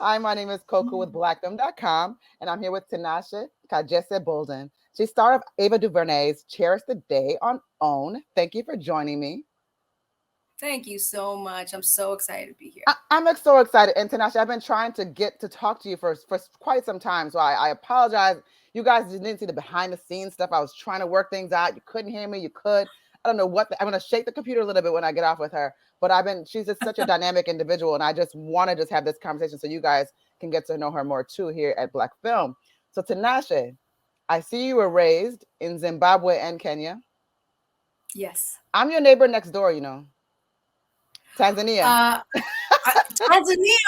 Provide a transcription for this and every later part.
Hi, my name is Koku with blackfilm.com, and I'm here with Tinashe Kajese-Bolden. She's star of Ava Duvernay's Cherish the Day on OWN. Thank you for joining me. Thank you so much. I'm so excited to be here. I'm so excited. And Tinashe, I've been trying to get to talk to you for quite some time, so I apologize. You guys didn't see the behind the scenes stuff. I was trying to work things out. You couldn't hear me. You could. I don't know I'm going to shake the computer a little bit when I get off with her. But she's just such a dynamic individual. And I just want to just have this conversation so you guys can get to know her more too here at Black Film. So Tinashe, I see you were raised in Zimbabwe and Kenya. Yes. I'm your neighbor next door, Tanzania. Tanzania,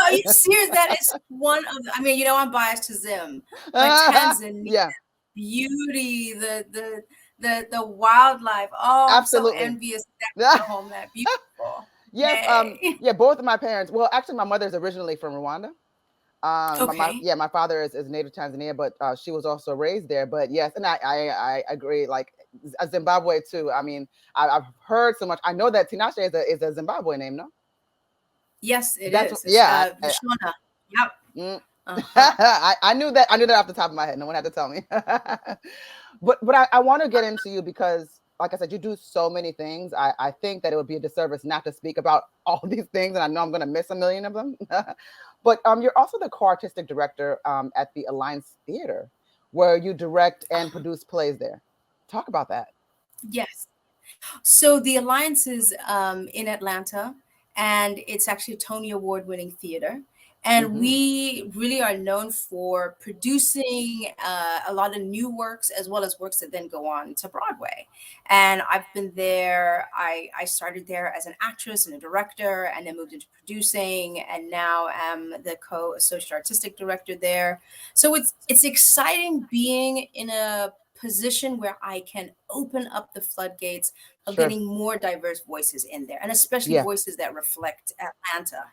are you serious? That is one of I'm biased to Zim, but Tanzania, yeah. Beauty, the wildlife. Oh, absolutely. I'm so envious that home that beautiful. Yes, yeah, both of my parents. Well, actually, my mother's originally from Rwanda. Okay. My father is native Tanzania, but she was also raised there. But yes, and I agree. Like Zimbabwe too. I mean, I've heard so much. I know that Tinashe is a Zimbabwe name, no? Yes, That's, is. Yeah. Vishona. Yep. I knew that. I knew that off the top of my head. No one had to tell me. but I want to get into you because, like I said, you do so many things. I think that it would be a disservice not to speak about all these things, and I know I'm going to miss a million of them. But you're also the co-artistic director at the Alliance Theater, where you direct and produce plays there. Talk about that. Yes. So the Alliance is in Atlanta, and it's actually a Tony Award-winning theater. And we really are known for producing a lot of new works as well as works that then go on to Broadway. And I've been there. I started there as an actress and a director, and then moved into producing, and now am the co-associate artistic director there. So it's exciting being in a position where I can open up the floodgates of getting more diverse voices in there, and especially voices that reflect Atlanta,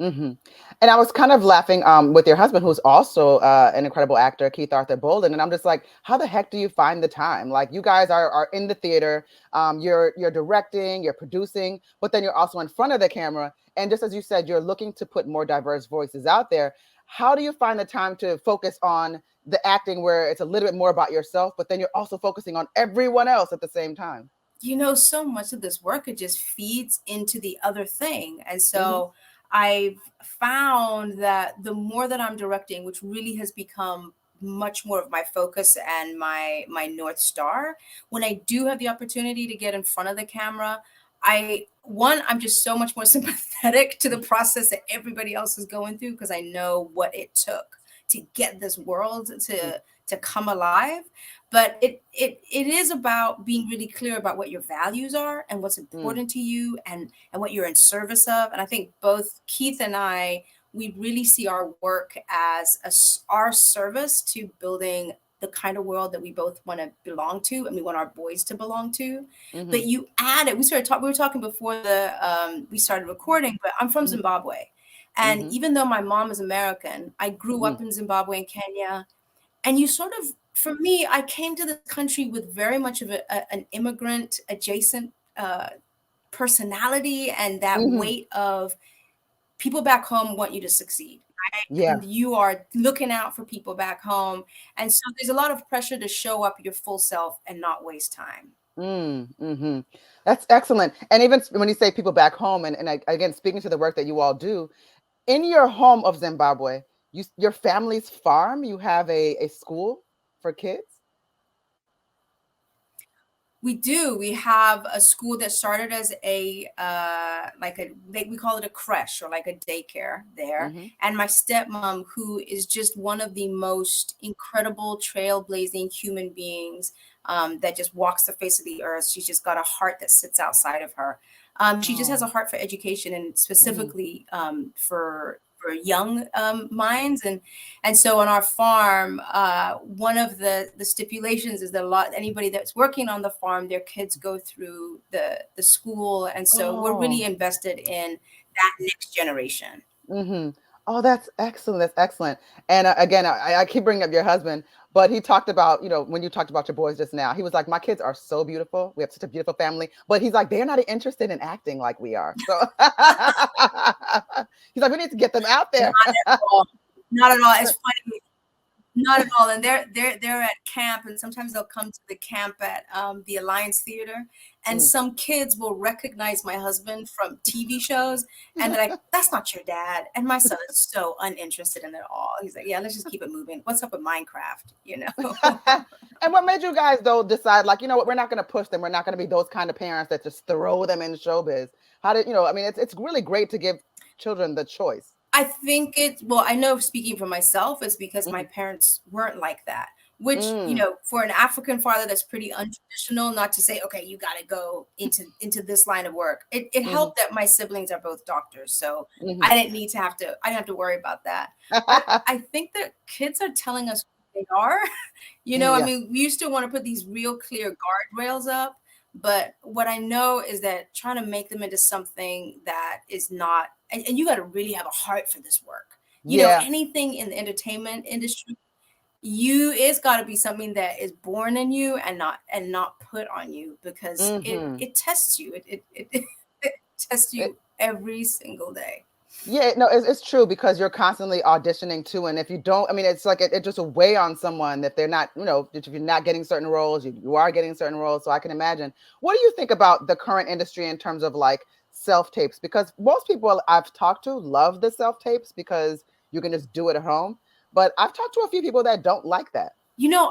And I was kind of laughing with your husband, who's also an incredible actor, Keith Arthur Bolden, and I'm just like, how the heck do you find the time? Like, you guys are in the theater, you're directing, you're producing, but then you're also in front of the camera, and just as you said, you're looking to put more diverse voices out there. How do you find the time to focus on the acting where it's a little bit more about yourself, but then you're also focusing on everyone else at the same time? So much of this work, it just feeds into the other thing. And so I've found that the more that I'm directing, which really has become much more of my focus and my North Star, when I do have the opportunity to get in front of the camera, I'm just so much more sympathetic to the process that everybody else is going through, because I know what it took to get this world to come alive. But it is about being really clear about what your values are and what's important to you, and what you're in service of. And I think both Keith and I, we really see our work as our service to building the kind of world that we both want to belong to, and we want our boys to belong to. But you add it. We were talking before we started recording, but I'm from Zimbabwe. And even though my mom is American, I grew up in Zimbabwe and Kenya. And for me, I came to this country with very much of an immigrant adjacent personality, and that weight of people back home want you to succeed. Right? Yeah. And you are looking out for people back home. And so there's a lot of pressure to show up your full self and not waste time. That's excellent. And even when you say people back home, and again, speaking to the work that you all do, in your home of Zimbabwe, your family's farm, you have a school for kids? We do. We have a school that started as we call it a creche, or like a daycare there. And my stepmom, who is just one of the most incredible trailblazing human beings that just walks the face of the earth. She's just got a heart that sits outside of her. She just has a heart for education, and specifically for young minds. And so on our farm, one of the stipulations is that anybody that's working on the farm, their kids go through the school. And so we're really invested in that next generation. Oh, that's excellent. That's excellent. And again, I keep bringing up your husband, but he talked about, when you talked about your boys just now, he was like, my kids are so beautiful. We have such a beautiful family. But he's like, they're not interested in acting like we are. So He's like, we need to get them out Not there. at all. Not at all. It's funny. Not at all. And they're at camp, and sometimes they'll come to the camp at the Alliance Theater, and some kids will recognize my husband from TV shows, and they're like, "That's not your dad." And my son is so uninterested in it all. He's like, "Yeah, let's just keep it moving. What's up with Minecraft?" You know. And what made you guys though decide, like, you know what, we're not going to push them. We're not going to be those kind of parents that just throw them in showbiz. How did, you know, I mean, it's really great to give children the choice. I think well, I know speaking for myself, it's because my Mhm. parents weren't like that, which, Mm, for an African father, that's pretty untraditional, not to say, okay, you got to go into this line of work. It mhm, helped that my siblings are both doctors. So mhm. I didn't need to I didn't have to worry about that. But I think that kids are telling us who they are. I Yeah. mean, we used to want to put these real clear guardrails up, but what I know is that trying to make them into something that is not, and you got to really have a heart for this work. Yeah. Anything in the entertainment industry, it's got to be something that is born in you and not put on you, because it Hmm. it tests you. It tests you every single day. Yeah, no, it's true because you're constantly auditioning too, and if you don't, I mean, it's like it just a weigh on someone if they're not, you know, if you're not getting certain roles, you are getting certain roles. So I can imagine. What do you think about the current industry in terms of like self tapes? Because most people I've talked to love the self tapes because you can just do it at home. But I've talked to a few people that don't like that.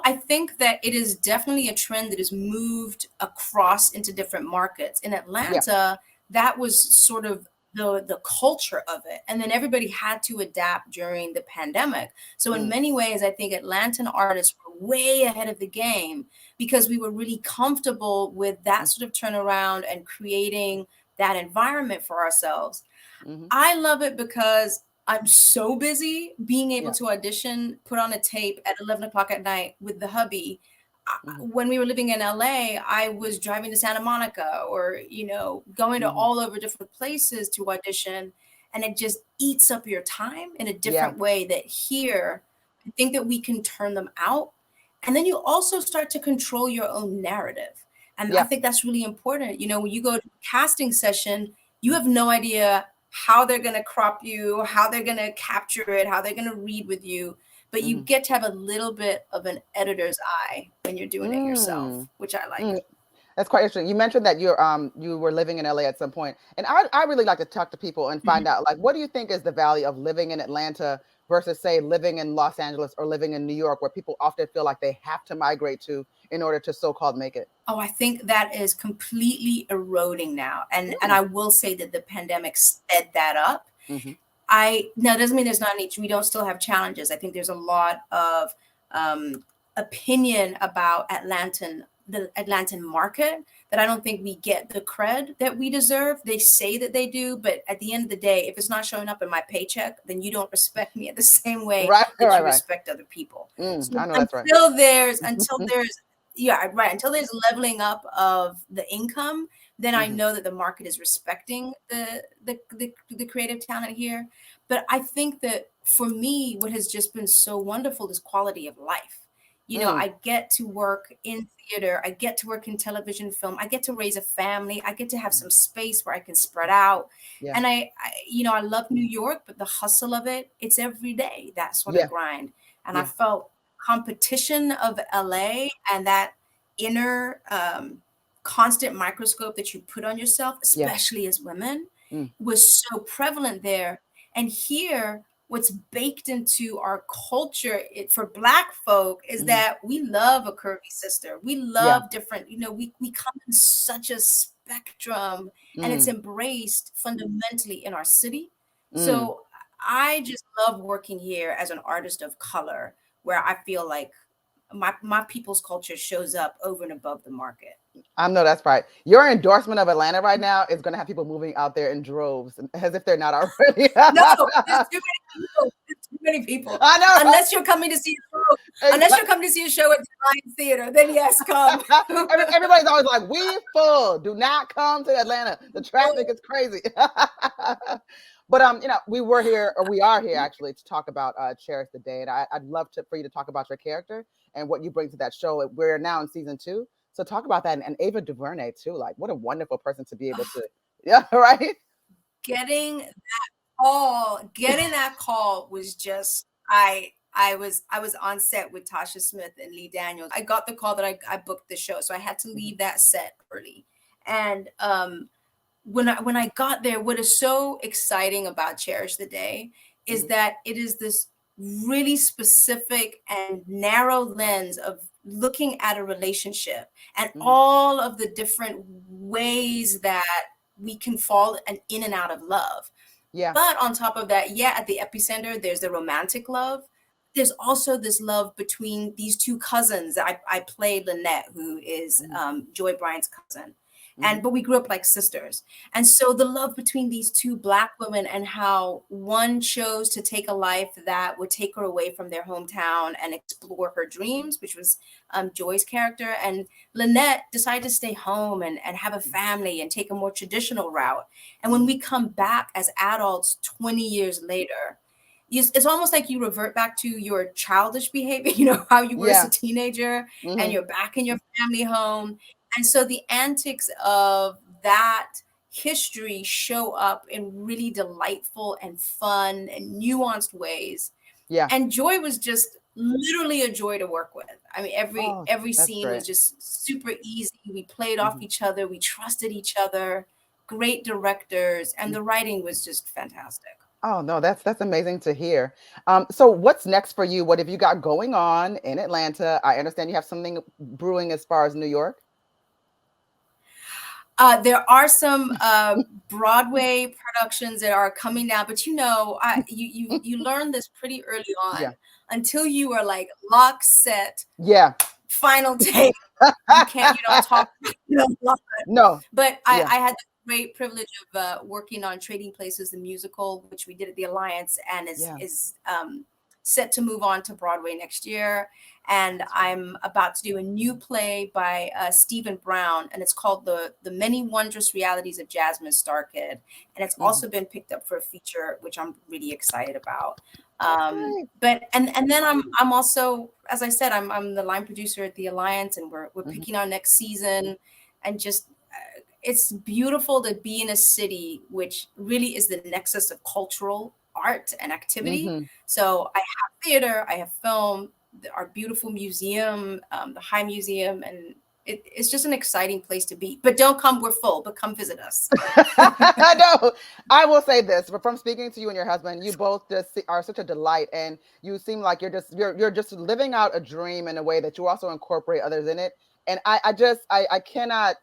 I think that it is definitely a trend that has moved across into different markets. In Yeah. Atlanta, that was sort of the culture of it. And then everybody had to adapt during the pandemic. So in Mm, many ways, I think Atlantan artists were way ahead of the game because we were really comfortable with that mm, sort of turnaround and creating that environment for ourselves. mhm. I love it because I'm so busy being able Yeah. to audition, put on a tape at 11 o'clock at night with the hubby. Mhm, When we were living in LA, I was driving to Santa Monica or, going to mhm. all over different places to audition. And it just eats up your time in a Yeah. different way that here, I think that we can turn them out. And then you also start to control your own narrative. And I Yeah. think that's really important. When you go to a casting session, you Mm, have no idea how they're going to crop you, how they're going to capture it, how they're going to read with you. But you mhm. get to have a little bit of an editor's eye when you're doing it yourself, Mm, which I like. mm. That's quite interesting. You mentioned that you were living in LA at some point, and I really like to talk to people and find Mhm. out, like, what do you think is the value of living in Atlanta versus say living in Los Angeles or living in New York, where people often feel like they have to migrate to in order to so-called make it. Oh, I think that is completely eroding now. And Mm, I will say that the pandemic sped that up. hmm. I Now doesn't mean there's not any. We don't still have challenges. I think there's a lot of opinion about the Atlantan market that I don't think we get the cred that we deserve. They say that they do, but at the end of the day, if it's not showing up in my paycheck, then you don't respect me at the same way Right, that right, you right. respect other people. I So know that's right. until there's yeah, right, until there's leveling up of the income, then I Hmm. know that the market is respecting the creative talent here. But I think that for me, what has just been so wonderful is quality of life. Mm, I get to work in theater, I get to work in television, film, I get to raise a family, I get to have some space where I can spread out. yeah, And I love New York, but the hustle of it, it's every day, that sort of yeah, grind. And I yeah, felt competition of LA and that inner constant microscope that you put on yourself, yeah. especially as women, Mm, was so prevalent there. And here, what's baked into our culture for Black folk is hmm. that we love a curvy sister. We Yeah. love different, we come in such a spectrum, and it's Mm, embraced fundamentally in our city. mm. So I just love working here as an artist of color, where I feel like my people's culture shows up over and above the market. I know that's right. Your endorsement of Atlanta right now is going to have people moving out there in droves, as if they're not already. No, there's too many people. There's too many people. I know, Unless you're coming to see a show, unless right? you're coming to see a show at the Lion Theater, then yes, come. Everybody's always like, "We full. Do not come to Atlanta. The traffic is crazy." But we were here, or we are here actually, to talk about Cherish the Day, and I'd love for you to talk about your character and what you bring to that show. We're now in season 2, so talk about that, and Ava Duvernay too. Like, what a wonderful person to be able to, yeah, right. Getting getting that call was just, I was on set with Tasha Smith and Lee Daniels. I got the call that I booked the show, so I had to leave that set early. And when I got there, what is so exciting about Cherish the Day is that it is this really specific and narrow lens of looking at a relationship and all of the different ways that we can fall in and out of love. Yeah. But on top of that, yeah, at the epicenter, there's the romantic love. There's also this love between these two cousins. I played Lynette, who is Joy Bryant's cousin. But we grew up like sisters. And so the love between these two Black women and how one chose to take a life that would take her away from their hometown and explore her dreams, which was Joy's character. And Lynette decided to stay home and have a family and take a more traditional route. And when we come back as adults 20 years later, it's almost like you revert back to your childish behavior, how you were as a teenager, and you're back in your family home. And so the antics of that history show up in really delightful and fun and nuanced ways. Yeah. And Joy was just literally a joy to work with. I mean, every scene was just super easy. We played off each other. We trusted each other. Great directors, and the writing was just fantastic. Oh no, that's amazing to hear. So what's next for you? What have you got going on in Atlanta? I understand you have something brewing as far as New York. There are some Broadway productions that are coming down, but you learn this pretty early on. Until you are like lock set. Yeah. Final take. You don't talk. No. But I had the great privilege of working on Trading Places, the musical, which we did at the Alliance, and is set to move on to Broadway next year. And I'm about to do a new play by Stephen Brown, and it's called The Many Wondrous Realities of Jasmine Starkid. And it's also been picked up for a feature, which I'm really excited about. But then I'm also, as I said, I'm the line producer at the Alliance, and we're picking our next season, and just it's beautiful to be in a city which really is the nexus of cultural art and activity. So I have theater, I have film, our beautiful museum, the High Museum, and it's just an exciting place to be. But don't come, we're full, but come visit us. No, I will say this, but from speaking to you and your husband, you both just are such a delight, and you seem like you're just living out a dream in a way that you also incorporate others in it. And I cannot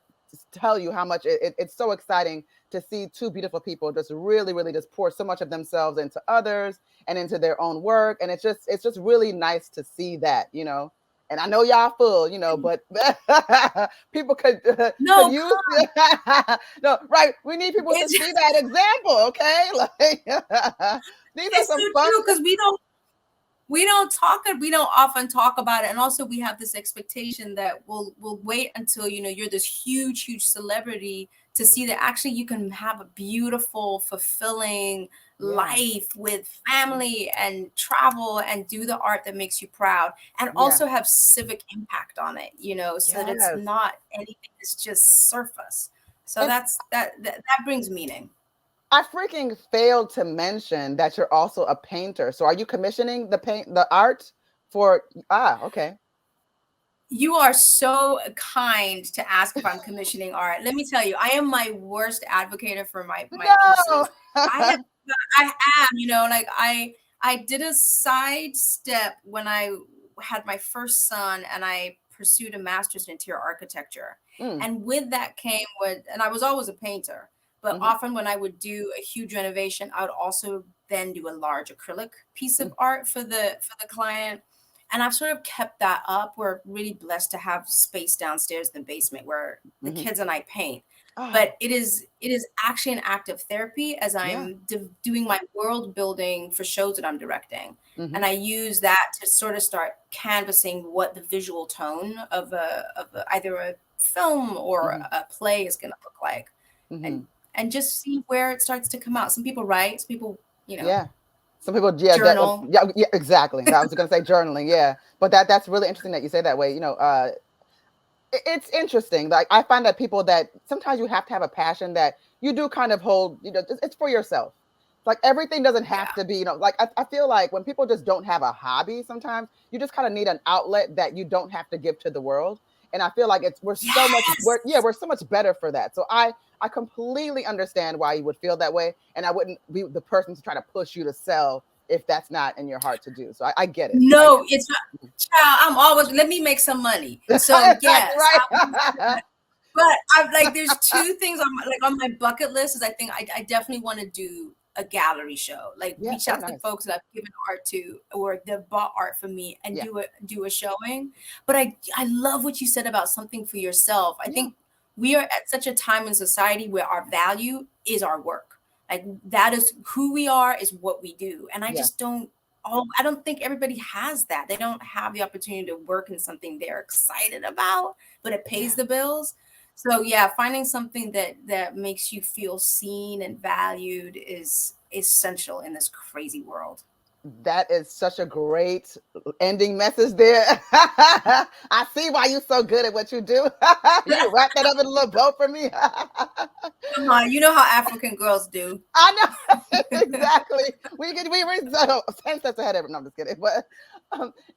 tell you how much it's so exciting to see two beautiful people just really, really just pour so much of themselves into others and into their own work. And it's just really nice to see that, And I know y'all full, but people could use no, right. We need people to see that example, okay? Like these are some fun because we don't often talk about it, and also we have this expectation that we'll wait until you're this huge celebrity to see that actually you can have a beautiful, fulfilling life with family and travel and do the art that makes you proud, and also have civic impact on it, so that it's not anything that's just surface. So that brings meaning. I freaking failed to mention that you're also a painter. So are you commissioning the art for okay. You are so kind to ask if I'm commissioning art. Let me tell you, I am my worst advocate for my pieces. I am, like I did a sidestep when I had my first son and I pursued a master's in interior architecture. And with that came and I was always a painter. But often when I would do a huge renovation, I would also then do a large acrylic piece of art for the client. And I've sort of kept that up. We're really blessed to have space downstairs in the basement where the kids and I paint. But it is actually an act of therapy as I'm doing my world building for shows that I'm directing. And I use that to sort of start canvassing what the visual tone of either a film or a play is going to look like. And just see where it starts to come out. Some people write, some people, some people, journal. Exactly. I was going to say journaling, but that's really interesting that you say that way. It's interesting. Like I find that people that sometimes you have to have a passion that you do kind of hold. It's for yourself. Like everything doesn't have Yeah. to be, like I feel like when people just don't have a hobby, sometimes you just kind of need an outlet that you don't have to give to the world. And I feel like we're so much better for that. So I completely understand why you would feel that way. And I wouldn't be the person to try to push you to sell if that's not in your heart to do. So I get it. I No, get it's not. Child, I'm always, let me make some money. it. So Exactly yes, right. but I'm like, there's two things on my bucket list. Is I think I definitely want to do a gallery show, like Yeah. reach Oh, out to nice. folks that I've given art to or that bought art from me and Yeah. do a showing. But I love what you said about something for yourself. I Yeah. think we are at such a time in society where our value is our work. Like that is who we are, is what we do. And I Yeah. just don't. Oh, I don't think everybody has that. They don't have the opportunity to work in something they're excited about, but it pays Yeah. the bills. So yeah, finding something that makes you feel seen and valued is essential in this crazy world. That is such a great ending message there. I see why you're so good at what you do. You can wrap that up in a little bow for me. Come on, you know how African girls do. I know exactly. We were so 10 steps ahead of it. No, I'm just kidding. But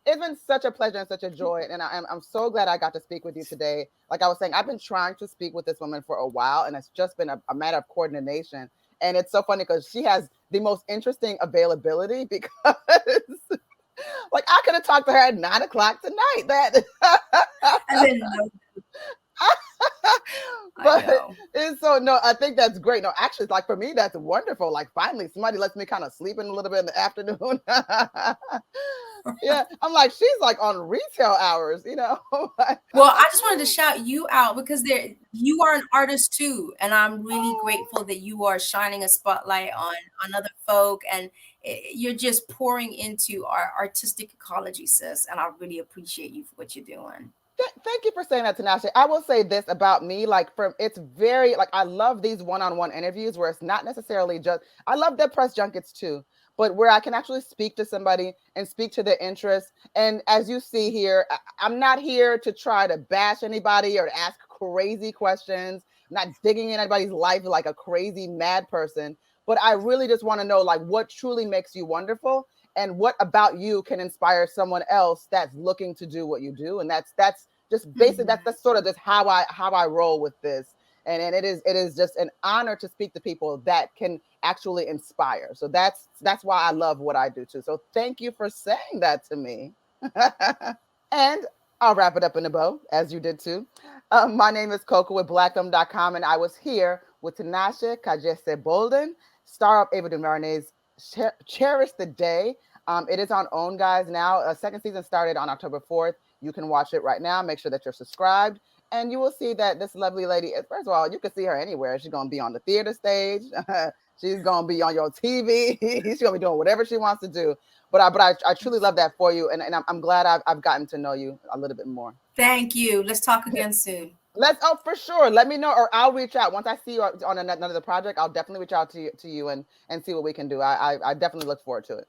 it's been such a pleasure and such a joy, and I'm so glad I got to speak with you today. Like I was saying, I've been trying to speak with this woman for a while, and it's just been a matter of coordination. And it's so funny because she has the most interesting availability because like I could have talked to her at 9 o'clock tonight. That And then no, I but know. it's so no, I think that's great. No, actually, like for me, that's wonderful. Like finally, somebody lets me kind of sleep in a little bit in the afternoon. Yeah, I'm like she's like on retail hours. Well, I just wanted to shout you out because you are an artist too, and I'm really Oh, grateful that you are shining a spotlight on other folk, and you're just pouring into our artistic ecology, sis. And I really appreciate you for what you're doing. thank you for saying that, Tinashe. I will say this about me, like from it's very like I love these one-on-one interviews where it's not necessarily just I love their press junkets too, but where I can actually speak to somebody and speak to their interests. And as you see here, I'm not here to try to bash anybody or to ask crazy questions. I'm not digging in anybody's life like a crazy mad person, but I really just want to know like what truly makes you wonderful and what about you can inspire someone else that's looking to do what you do. And that's just basically Mhm. that's sort of just how I roll with this. And it is just an honor to speak to people that can actually inspire. So that's why I love what I do too. So thank you for saying that to me. And I'll wrap it up in a bow, as you did too. My name is Koku with blackfilm.com, and I was here with Tinashe Kajese-Bolden, star of Ava Duvernay's Cherish the Day. It is on OWN, guys, now. Second season started on October 4th. You can watch it right now. Make sure that you're subscribed. And you will see that this lovely lady, first of all, you can see her anywhere. She's going to be on the theater stage. She's going to be on your TV. She's going to be doing whatever she wants to do. But I truly love that for you. And I'm glad I've gotten to know you a little bit more. Thank you. Let's talk again soon. For sure. Let me know, or I'll reach out once I see you on another project. I'll definitely reach out to you and see what we can do. I definitely look forward to it.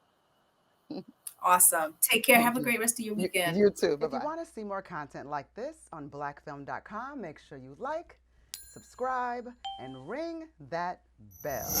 Awesome. Take care. You Have a too. great rest of your You, weekend. you too. Bye bye. If you want to see more content like this on blackfilm.com, make sure you like, subscribe, and ring that bell.